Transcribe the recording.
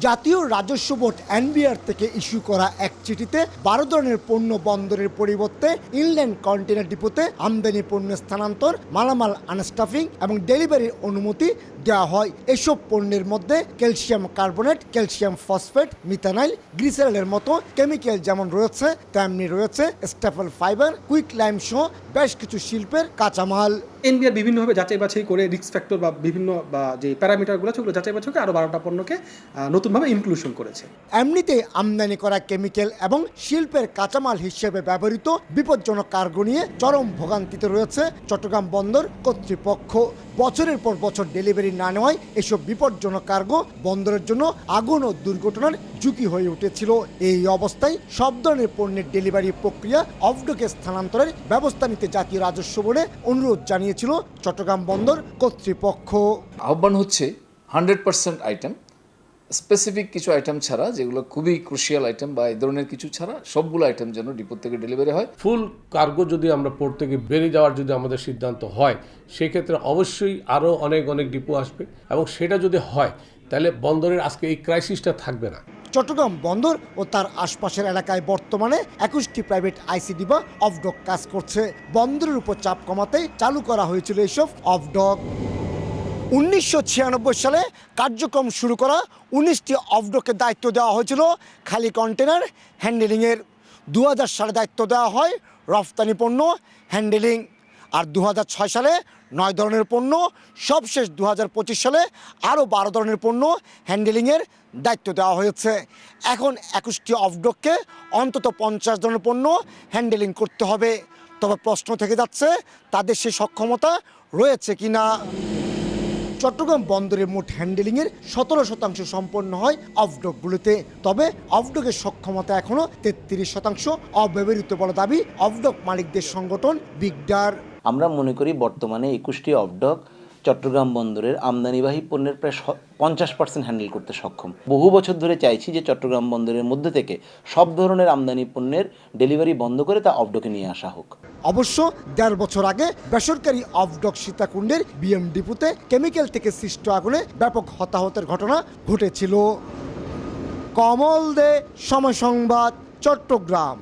জাতীয় রাজস্ব board NBR থেকে ইস্যু করা এক চিঠিতে 12 ধরনের পণ্য বন্দরের পরিবর্তে ইনল্যান্ড কন্টেইনার ডিপোতে আমদানি পণ্য স্থানান্তর, মালামাল আনস্টাফিং এবং ডেলিভারির অনুমতি দেওয়া হয়। এসব পণ্যের মধ্যে ক্যালসিয়াম কার্বনেট, ক্যালসিয়াম ফসফেট, মিথানাইল গ্লিসারলের মতো কেমিক্যাল যেমন রয়েছে তেমনি রয়েছে স্টেপল ফাইবার, কুইক লাইম সহ বেশ কিছু শিল্পের কাঁচামাল। এনবিআর বিভিন্নভাবে যাচাই বাছাই করে রিস্ক ফ্যাক্টর বা বিভিন্ন যে প্যারামিটারগুলো আছে ওগুলো যাচাই বাছাই করে আরও 12টা পণ্যকে নতুনভাবে ইনক্লুশন করেছে। এমনিতে আমদানি করা কেমিক্যাল এবং শিল্পের কাঁচামাল হিসেবে ব্যবহৃত বিপজ্জনক কার্গো নিয়ে চরম ভোগান্তিতে রয়েছে চট্টগ্রাম বন্দর কর্তৃপক্ষ। বছরের পর বছর ডেলিভারি না নেওয়ায় এসব বিপজ্জনক কার্গো বন্দরের জন্য আগুন ও দুর্ঘটনার ঝুঁকি হয়ে উঠেছিল। এই অবস্থায় সব ধরনের পণ্যের ডেলিভারি প্রক্রিয়া অফডকে স্থানান্তরের ব্যবস্থা নিতে জাতীয় রাজস্ব বোর্ডে অনুরোধ জানিয়েছিল চট্টগ্রাম বন্দর কর্তৃপক্ষ। আহ্বান হচ্ছে 100% আইটেম, স্পেসিফিক কিছু আইটেম ছাড়া, যেগুলো খুবই ক্রুশিয়াল আইটেম বা এই ধরনের কিছু ছাড়া সবগুলো আইটেম যেন ডিপো থেকে ডেলিভারি হয়। ফুল কার্গো যদি আমরা পোর্ট থেকে বেরিয়ে যাওয়ার যদি আমাদের সিদ্ধান্ত হয়, সেক্ষেত্রে অবশ্যই আরও অনেক ডিপো আসবে এবং সেটা যদি হয় তাহলে বন্দরের আজকে এই ক্রাইসিসটা থাকবে না। চট্টগ্রাম বন্দর ও তার আশপাশের এলাকায় বর্তমানে 21টি প্রাইভেট আইসিডি বা অফডক কাজ করছে। বন্দরের উপর চাপ কমাতে চালু করা হয়েছিল এইসব অফডক। 1996 সালে কার্যক্রম শুরু করা 19টি অফডকের দায়িত্ব দেওয়া হয়েছিল খালি কন্টেনার হ্যান্ডেলিংয়ের। 2000 সালে দায়িত্ব দেওয়া হয় রফতানি পণ্য হ্যান্ডেলিং, আর 2006 সালে 9 ধরনের পণ্য, সবশেষ 2025 সালে আরও 12 ধরনের পণ্য হ্যান্ডেলিংয়ের দায়িত্ব দেওয়া হয়েছে। এখন 21টি অফডককে অন্তত 50 ধরনের পণ্য হ্যান্ডেলিং করতে হবে। তবে প্রশ্ন থেকে যাচ্ছে তাদের সেই সক্ষমতা রয়েছে কিনা। চট্টগ্রাম বন্দরের মোট হ্যান্ডেলিংয়ের 17% সম্পন্ন হয় অফডকগুলোতে। তবে অফডকের সক্ষমতা এখনও 33% অব্যবহৃত বলে দাবি অফডক মালিকদের সংগঠন বিগডার। আমরা মনে করি বর্তমানে 21টি অফডক চট্টগ্রাম বন্দরের আমদানিবাহী পণ্যের প্রায় 50% হ্যান্ডেল করতে সক্ষম। বহু বছর ধরে চাইছি যে চট্টগ্রাম বন্দরের মধ্যে থেকে সব ধরনের আমদানি পণ্যের ডেলিভারি বন্ধ করে তা অফডকে নিয়ে আসা হোক। অবশ্য 1.5 বছর আগে বেসরকারি অফডক সীতাকুণ্ডের বিএম ডিপোতে কেমিক্যাল থেকে সৃষ্ট আগুনে ব্যাপক হতাহতের ঘটনা ঘটেছিল। কমল দে, সময় সংবাদ, চট্টগ্রাম।